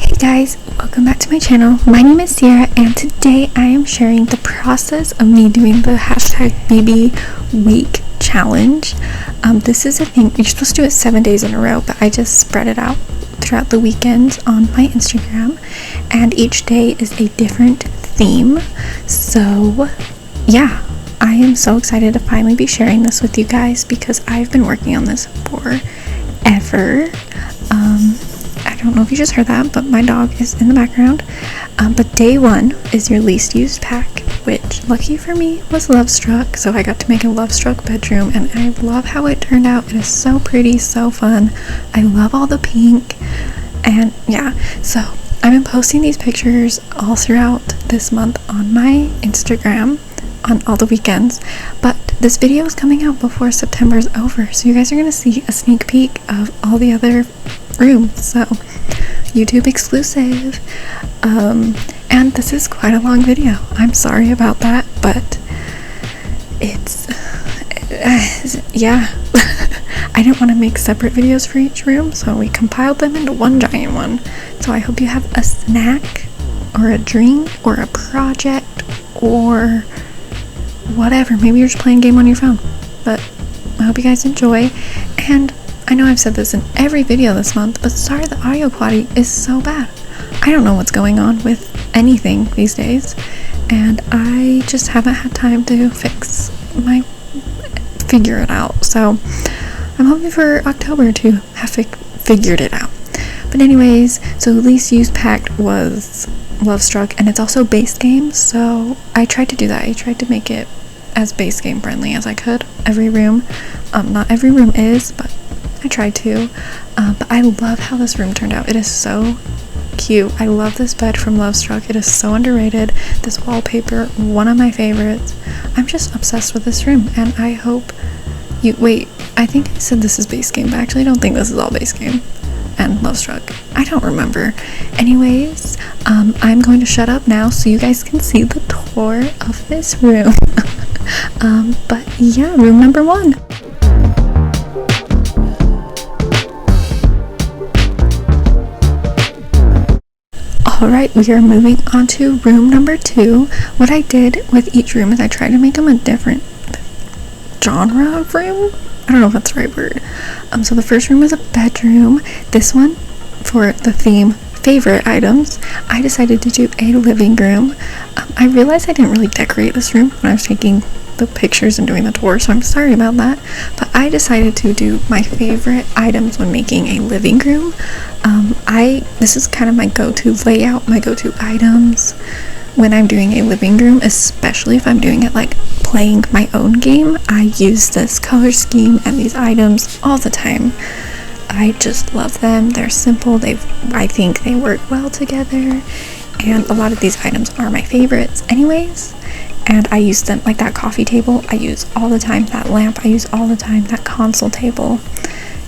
Hey guys, welcome back to my channel. My name is Sierra and today I am sharing the process of me doing the hashtag bbweekchallenge. This is a thing, you're supposed to do it 7 days in a row, but I just spread it out throughout the weekend on my Instagram, and each day is a different theme. So yeah, I am so excited to finally be sharing this with you guys because I've been working on this forever. I don't know if you just heard that, but my dog is in the background. But day one is your least used pack, which lucky for me was Love Struck, so I got to make a Love Struck bedroom, and I love how it turned out. It is so pretty, so fun. I love all the pink, and yeah, so I've been posting these pictures all throughout this month on my Instagram on all the weekends, but this video is coming out before September is over, so you guys are going to see a sneak peek of all the other rooms, so YouTube exclusive. And this is quite a long video. I'm sorry about that, but it's yeah. I didn't want to make separate videos for each room, so we compiled them into one giant one. So I hope you have a snack or a drink or a project or whatever. Maybe you're just playing a game on your phone, but I hope you guys enjoy. And I know I've said this in every video this month, but sorry, the audio quality is so bad. I don't know what's going on with anything these days, and I just haven't had time to figure it out. So I'm hoping for October to have figured it out. But anyways, so the least used pack was Love Struck, and it's also base game, so I tried to do that. I tried to make it as base game friendly as I could. Every room, not every room is, but I tried to. But I love how this room turned out. It is so cute. I love this bed from Love Struck. It is so underrated. This wallpaper, one of my favorites. I'm just obsessed with this room, and I hope you wait. I think I said this is base game, but actually I don't think this is all base game and Love Struck. I don't remember. Anyways, I'm going to shut up now so you guys can see the tour of this room. But yeah, room number 1. Alright, we are moving on to room number 2. What I did with each room is I tried to make them a different genre of room. I don't know if that's the right word. So the first room is a bedroom. This one, for the theme favorite items, I decided to do a living room. I realized I didn't really decorate this room when I was taking the pictures and doing the tour, so I'm sorry about that, but I decided to do my favorite items when making a living room. This is kind of my go-to layout, my go-to items when I'm doing a living room, especially if I'm doing it like playing my own game. I use this color scheme and these items all the time. I just love them. They're simple. I think they work well together, and a lot of these items are my favorites anyways, and I use them. Like that coffee table I use all the time, that lamp I use all the time, that console table.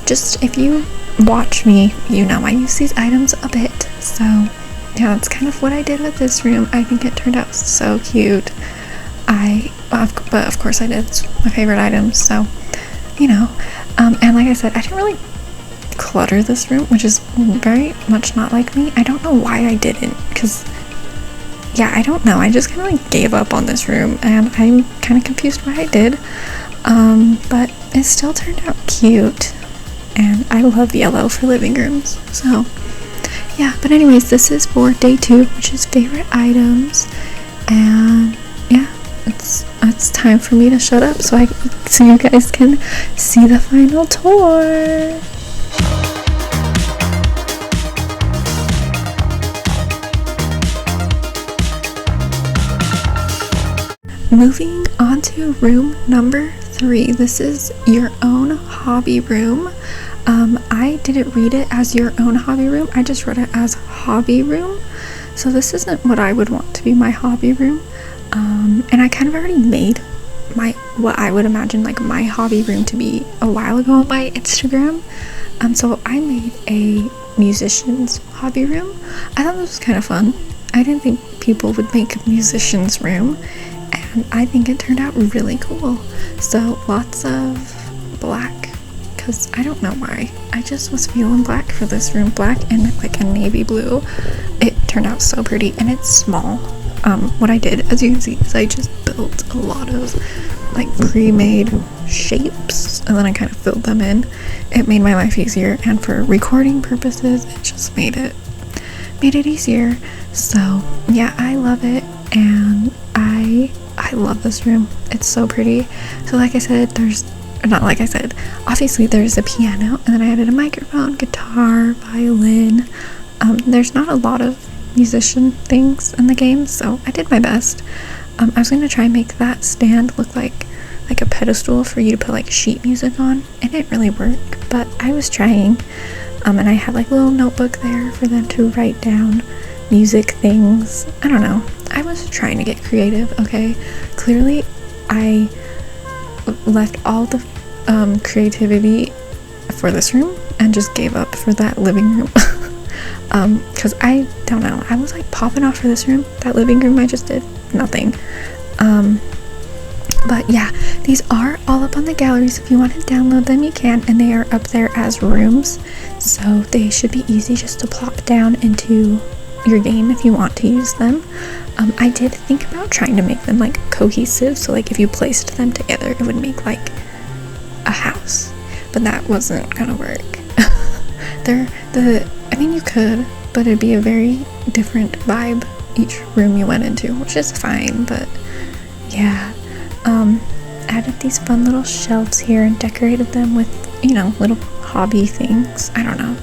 Just if you watch me, you know I use these items a bit. So yeah, that's kind of what I did with this room. I think it turned out so cute. But of course I did. It's my favorite items, so you know. And like I said, I didn't really clutter this room, which is very much not like me. I don't know why I didn't, because yeah, I don't know. I just kind of like gave up on this room, and I'm kind of confused why I did. But it still turned out cute, and I love yellow for living rooms. So yeah, but anyways, this is for day 2, which is favorite items, and yeah, it's time for me to shut up so you guys can see the final tour. Moving on to room number 3. This is your own hobby room. I didn't read it as your own hobby room. I just read it as hobby room. So this isn't what I would want to be my hobby room. And I kind of already made what I would imagine like my hobby room to be a while ago on my Instagram. So I made a musician's hobby room. I thought this was kind of fun. I didn't think people would make a musician's room, and I think it turned out really cool. So lots of black because I don't know why. I just was feeling black for this room. Black and like a navy blue. It turned out so pretty, and it's small. What I did, as you can see, is I just built a lot of like pre-made shapes, and then I kind of filled them in. It made my life easier, and for recording purposes, it just made it easier. So yeah, I love it, and I love this room. It's so pretty. So like I said, obviously there's a piano, and then I added a microphone, guitar, violin. There's not a lot of musician things in the game, so I did my best. I was going to try and make that stand look like a pedestal for you to put like sheet music on. It didn't really work, but I was trying. And I had like a little notebook there for them to write down music things. I don't know. I was trying to get creative, okay? Clearly, I left all the creativity for this room and just gave up for that living room. Because I don't know. I was like popping off for this room. That living room I just did nothing. But yeah, these are all up on the galleries. If you want to download them, you can, and they are up there as rooms, so they should be easy just to plop down into your game if you want to use them. I did think about trying to make them like cohesive, so like if you placed them together it would make like a house, but that wasn't gonna work. I mean, you could, but it'd be a very different vibe each room you went into, which is fine. But yeah, added these fun little shelves here and decorated them with, you know, little hobby things. I don't know,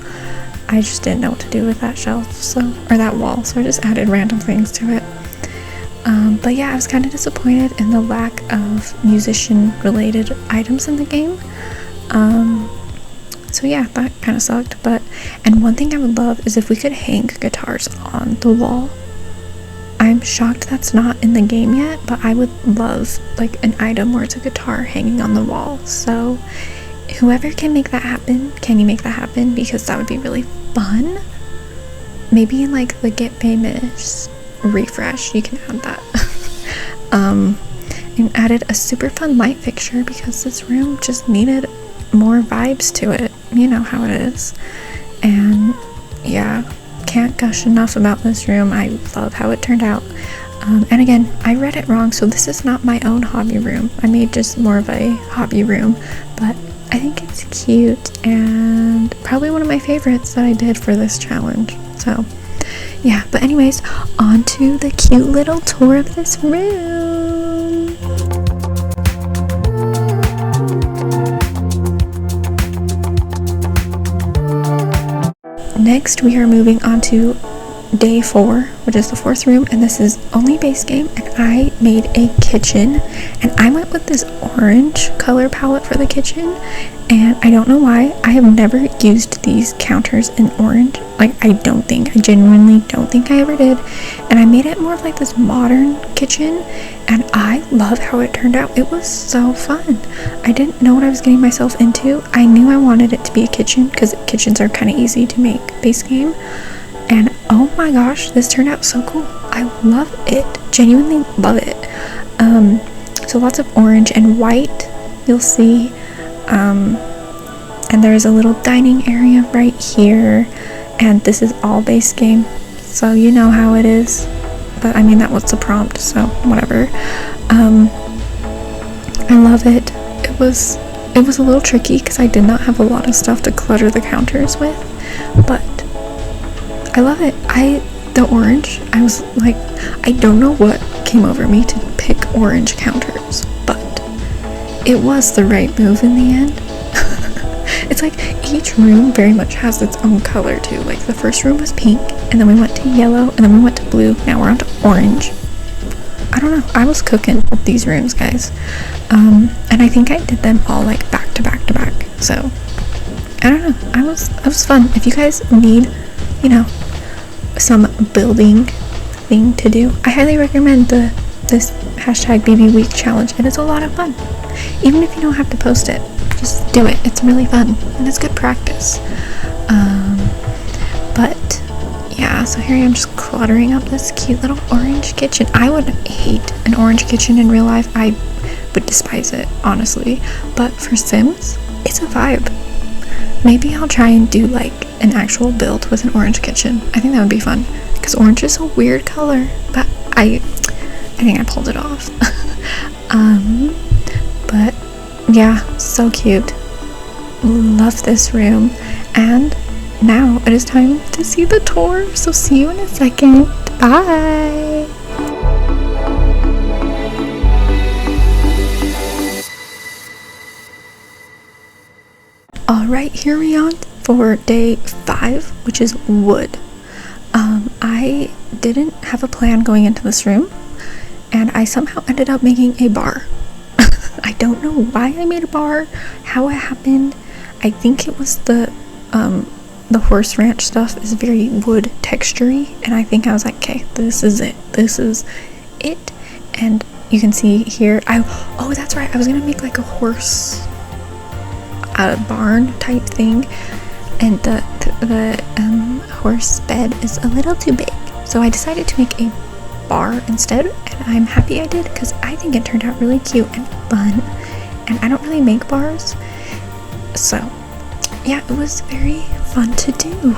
I just didn't know what to do with that shelf, or that wall, so I just added random things to it. But yeah, I was kind of disappointed in the lack of musician related items in the game. So yeah, that kind of sucked. And one thing I would love is if we could hang guitars on the wall. I'm shocked that's not in the game yet, but I would love like an item where it's a guitar hanging on the wall. So whoever can make that happen, can you make that happen? Because that would be really fun. Maybe in like the Get Famous refresh you can add that. And added a super fun light fixture because this room just needed more vibes to it. You know how it is. And yeah, can't gush enough about this room. I love how it turned out. And again, I read it wrong, so this is not my own hobby room. I made just more of a hobby room, but I think it's cute and probably one of my favorites that I did for this challenge. So yeah, but anyways, on to the cute little tour of this room. Next, we are moving on to day 4, which is the 4th room, and this is only base game, and I made a kitchen, and I went with this orange color palette for the kitchen, and I don't know why. I have never used these counters in orange. Like, I genuinely don't think I ever did, and I made it more of like this modern kitchen, and I love how it turned out. It was so fun. I didn't know what I was getting myself into. I knew I wanted it to be a kitchen because kitchens are kind of easy to make base game. And oh my gosh, this turned out so cool. I love it. Genuinely love it. So lots of orange and white, you'll see. And there's a little dining area right here. And this is all base game, so you know how it is. But I mean, that was the prompt, so whatever. I love it. It was a little tricky because I did not have a lot of stuff to clutter the counters with, but I love it. The orange, I was like, I don't know what came over me to pick orange counters, but it was the right move in the end. It's like each room very much has its own color too. Like the first room was pink, and then we went to yellow, and then we went to blue. Now we're on to orange. I don't know. I was cooking with these rooms, guys. And I think I did them all like back to back to back. So I don't know. It was fun. If you guys need, you know, some building thing to do, I highly recommend this hashtag #bbweekchallenge. It is a lot of fun. Even if you don't have to post it, just do it. It's really fun and it's good practice. But yeah, so here I am just cluttering up this cute little orange kitchen. I would hate an orange kitchen in real life. I would despise it, honestly. But for Sims, it's a vibe. Maybe I'll try and do like an actual build with an orange kitchen. I think that would be fun because orange is a weird color, but I think I pulled it off. But yeah, so cute. Love this room. And now it is time to see the tour, so see you in a second. Bye. Alright, here we are for day 5, which is wood. I didn't have a plan going into this room, and I somehow ended up making a bar. I don't know why I made a bar, how it happened. I think it was the horse ranch stuff is very wood textury, and I think I was like, okay, this is it. And you can see here, oh, that's right, I was gonna make like a horse barn type thing, and the horse bed is a little too big, so I decided to make a bar instead, and I'm happy I did because I think it turned out really cute and fun, and I don't really make bars, so yeah, it was very fun to do.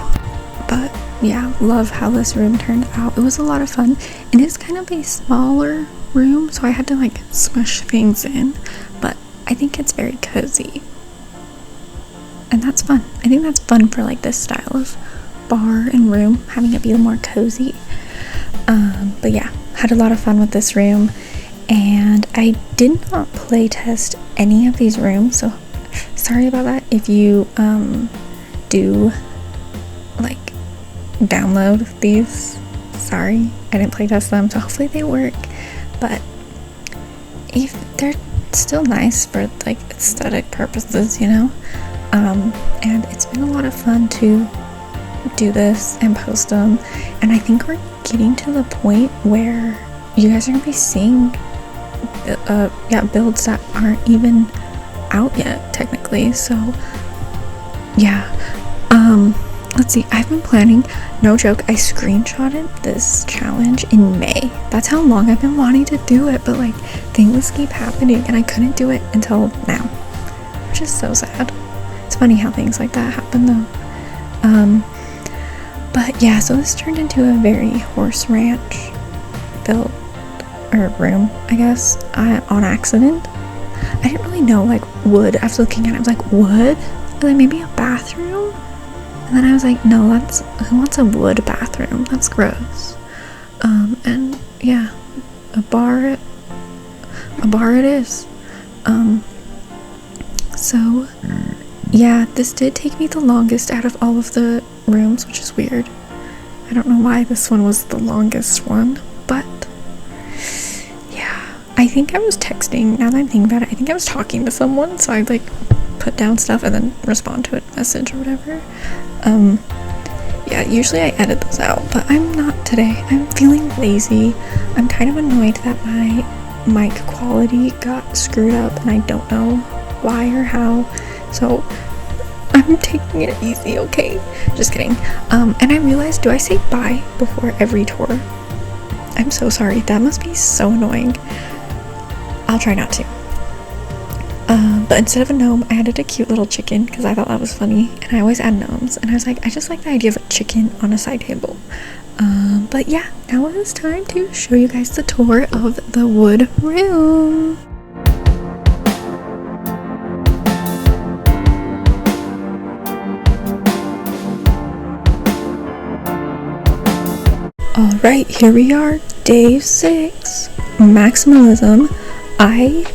But yeah, love how this room turned out. It was a lot of fun. It is kind of a smaller room, so I had to like smush things in, but I think it's very cozy, and that's fun. I think that's fun for like this style of bar and room, having it be more cozy. But yeah, had a lot of fun with this room, and I did not play test any of these rooms, so sorry about that. If you do like download these, sorry, I didn't play test them, so hopefully they work. But if they're still nice for like aesthetic purposes, you know. And it's been a lot of fun to do this and post them, and I think we're getting to the point where you guys are gonna be seeing builds that aren't even out yet technically. So yeah, let's see, I've been planning, no joke, I screenshotted this challenge in May. That's how long I've been wanting to do it, but like things keep happening and I couldn't do it until now, which is so sad. It's funny how things like that happen though. But yeah, so this turned into a very horse ranch built, or room, I guess, on accident. I didn't really know like wood. I was looking at it, I was like, wood? And then maybe a bathroom? And then I was like, no, who wants a wood bathroom? That's gross. And yeah, a bar it is. So yeah, this did take me the longest out of all of the rooms, which is weird. I don't know why this one was the longest one, but yeah, I think I was texting, now that I'm thinking about it, I think I was talking to someone, so I'd like put down stuff and then respond to a message or whatever. Yeah, usually I edit those out, but I'm not today. I'm feeling lazy. I'm kind of annoyed that my mic quality got screwed up and I don't know why or how, so I'm taking it easy, okay? Just kidding. And I realized, do I say bye before every tour? I'm so sorry, that must be so annoying. I'll try not to. But instead of a gnome, I added a cute little chicken because I thought that was funny, and I always add gnomes, and I was like, I just like the idea of a chicken on a side table. But yeah, now it is time to show you guys the tour of the wood room. Alright, here we are, day 6, maximalism. I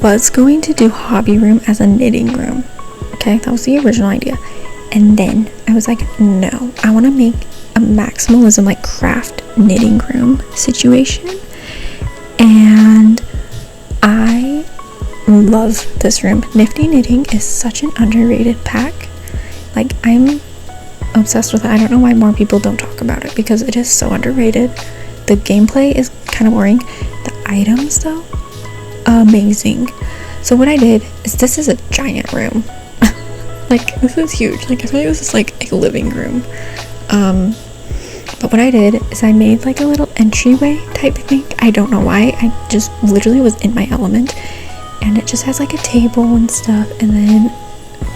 was going to do hobby room as a knitting room, okay, that was the original idea, and then I was like, no, I want to make a maximalism like craft knitting room situation, and I love this room. Nifty Knitting is such an underrated pack, like I'm obsessed with it. I don't know why more people don't talk about it because it is so underrated. The gameplay is kind of boring, the items though, amazing. So what I did is, this is a giant room. Like, this is huge. Like, I feel like this is like a living room. But what I did is I made like a little entryway type thing. I don't know why, I just literally was in my element, and it just has like a table and stuff, and then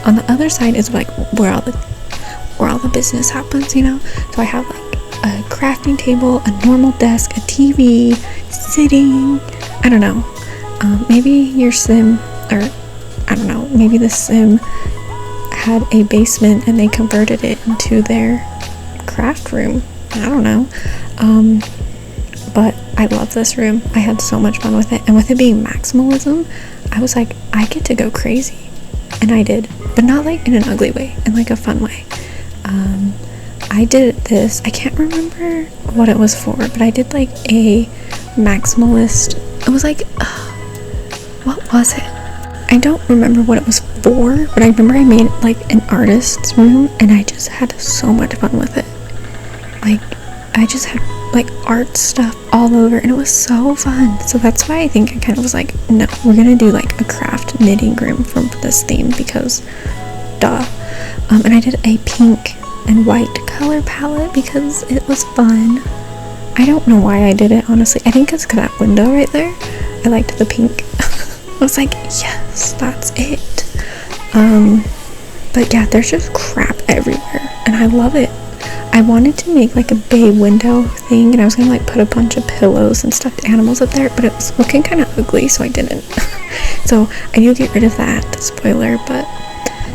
on the other side is like where all the business happens, you know. So I have like a crafting table, a normal desk, a TV, sitting. I don't know. Maybe your sim, or I don't know, maybe the sim had a basement and they converted it into their craft room. I don't know. But I love this room. I had so much fun with it, and with it being maximalism, I was like, I get to go crazy, and I did, but not like in an ugly way, in like a fun way. I did this, I can't remember what it was for, but I did like a maximalist, it was like, what was it? I don't remember what it was for, but I remember I made like an artist's room, and I just had so much fun with it. Like, I just had like art stuff all over, and it was so fun. So that's why I think I kind of was like, no, we're gonna do like a craft knitting room from this theme, because duh. And I did a pink and white color palette because it was fun. I don't know why I did it, honestly. I think it's because that window right there, I liked the pink. I was like, yes, that's it. But yeah, there's just crap everywhere, and I love it. I wanted to make like a bay window thing, and I was gonna like put a bunch of pillows and stuffed animals up there, but it was looking kind of ugly, so I didn't. So I need to get rid of that, spoiler, but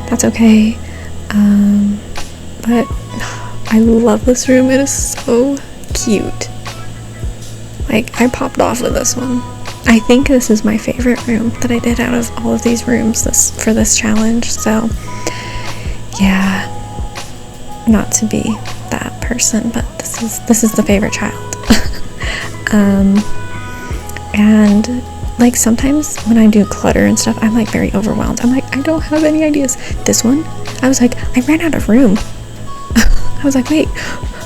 that's okay. But I love this room. It is so cute. Like, I popped off with this one. I think this is my favorite room that I did out of all of these rooms for this challenge. So yeah, not to be that person, but this is the favorite child. And like sometimes when I do clutter and stuff, I'm like very overwhelmed. I'm like, I don't have any ideas. This one, I was like, I ran out of room. I was like, wait,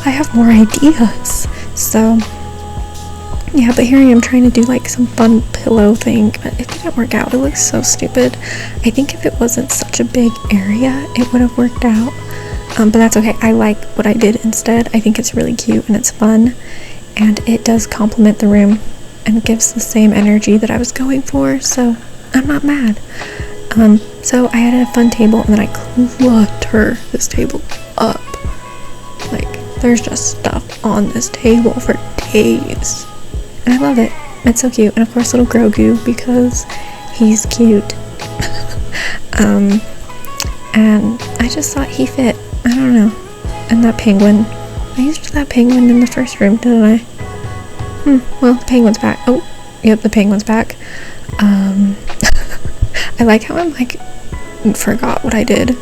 I have more ideas. So yeah, but here I am trying to do like some fun pillow thing, but it didn't work out. It looks so stupid. I think if it wasn't such a big area, it would have worked out. But that's okay. I like what I did instead. I think it's really cute and it's fun, and it does complement the room and gives the same energy that I was going for, so I'm not mad. So I had a fun table, and then I clutter this table up. Like, there's just stuff on this table for days, and I love it. It's so cute. And of course little Grogu, because he's cute. And I just thought he fit. I don't know. And that penguin, I used that penguin in the first room, didn't I? Well, the penguin's back. Oh, yep, the penguin's back. I like how I'm like, forgot what I did,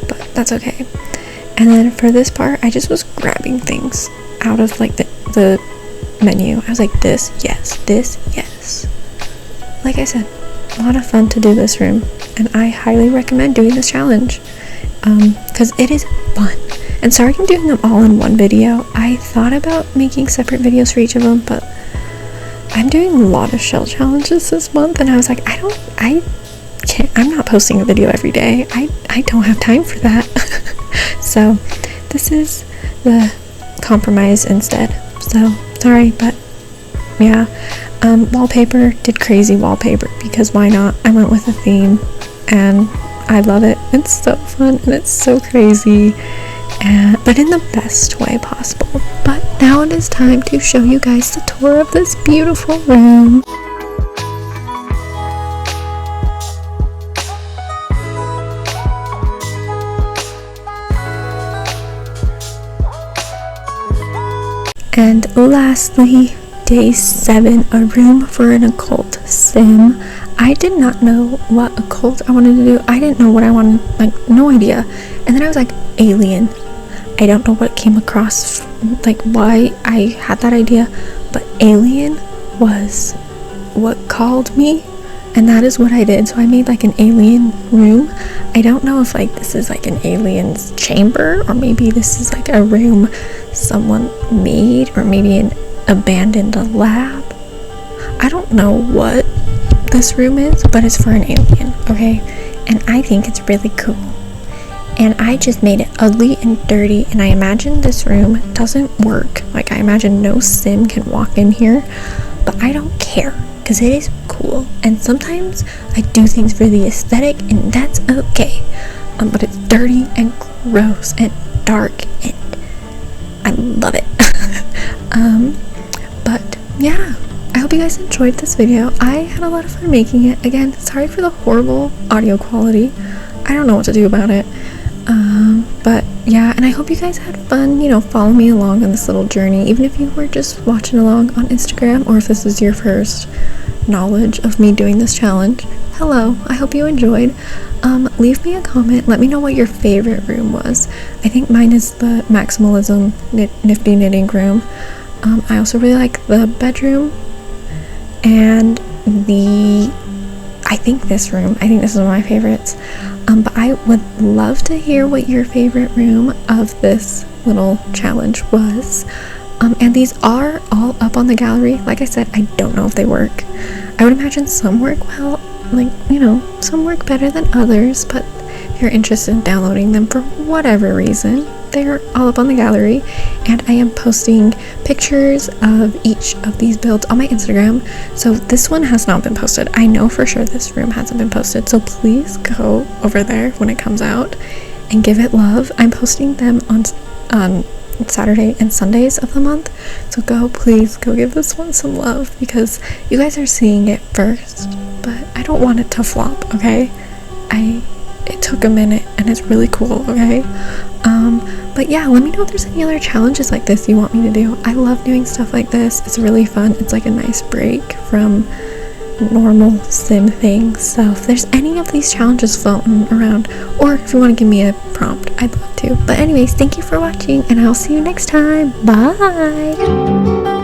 but that's okay. And then for this part, I just was grabbing things out of like the menu. I was like, this, yes, like I said, a lot of fun to do this room, and I highly recommend doing this challenge, because it is fun. And sorry I'm doing them all in one video. I thought about making separate videos for each of them, but I'm doing a lot of shell challenges this month, and I was like, I'm not posting a video every day. I don't have time for that. So this is the compromise instead. So sorry, but yeah. Wallpaper, did crazy wallpaper because why not? I went with a theme, and I love it. It's so fun and it's so crazy, but in the best way possible. But now it is time to show you guys the tour of this beautiful room. And lastly, day 7, a room for an occult sim. I did not know what occult I wanted to do. I didn't know what I wanted, like, no idea. And then I was like, alien. I don't know what came across, like why I had that idea, but alien was what called me, and that is what I did. So I made like an alien room. I don't know if like this is like an alien's chamber, or maybe this is like a room someone made, or maybe an abandoned lab. I don't know what this room is, but it's for an alien, okay? And I think it's really cool. And I just made it ugly and dirty, and I imagine this room doesn't work. Like, I imagine no sim can walk in here, but I don't care, because it is cool. And sometimes I do things for the aesthetic, and that's okay. but it's dirty and gross and dark and I love it. But yeah, I hope you guys enjoyed this video. I had a lot of fun making it. Again, sorry for the horrible audio quality. I don't know what to do about it. But yeah, and I hope you guys had fun, you know, follow me along on this little journey, even if you were just watching along on Instagram, or if this is your first knowledge of me doing this challenge. Hello, I hope you enjoyed. Leave me a comment, let me know what your favorite room was. I think mine is the maximalism nifty knitting room. I also really like the bedroom and I think this room. I think this is one of my favorites. But I would love to hear what your favorite room of this little challenge was. And these are all up on the gallery. Like I said, I don't know if they work. I would imagine some work well, like, you know, some work better than others, but if you're interested in downloading them for whatever reason, they're all up on the gallery. And I am posting pictures of each of these builds on my Instagram. So this one has not been posted. I know for sure this room hasn't been posted, so please go over there when it comes out and give it love. I'm posting them on Saturday and Sundays of the month, so please go give this one some love, because you guys are seeing it first, but I don't want it to flop, okay? It took a minute and it's really cool, okay? But yeah, let me know if there's any other challenges like this you want me to do. I love doing stuff like this. It's really fun. It's like a nice break from normal sim things. So if there's any of these challenges floating around, or if you want to give me a prompt, I'd love to. But anyways, thank you for watching, and I'll see you next time. Bye.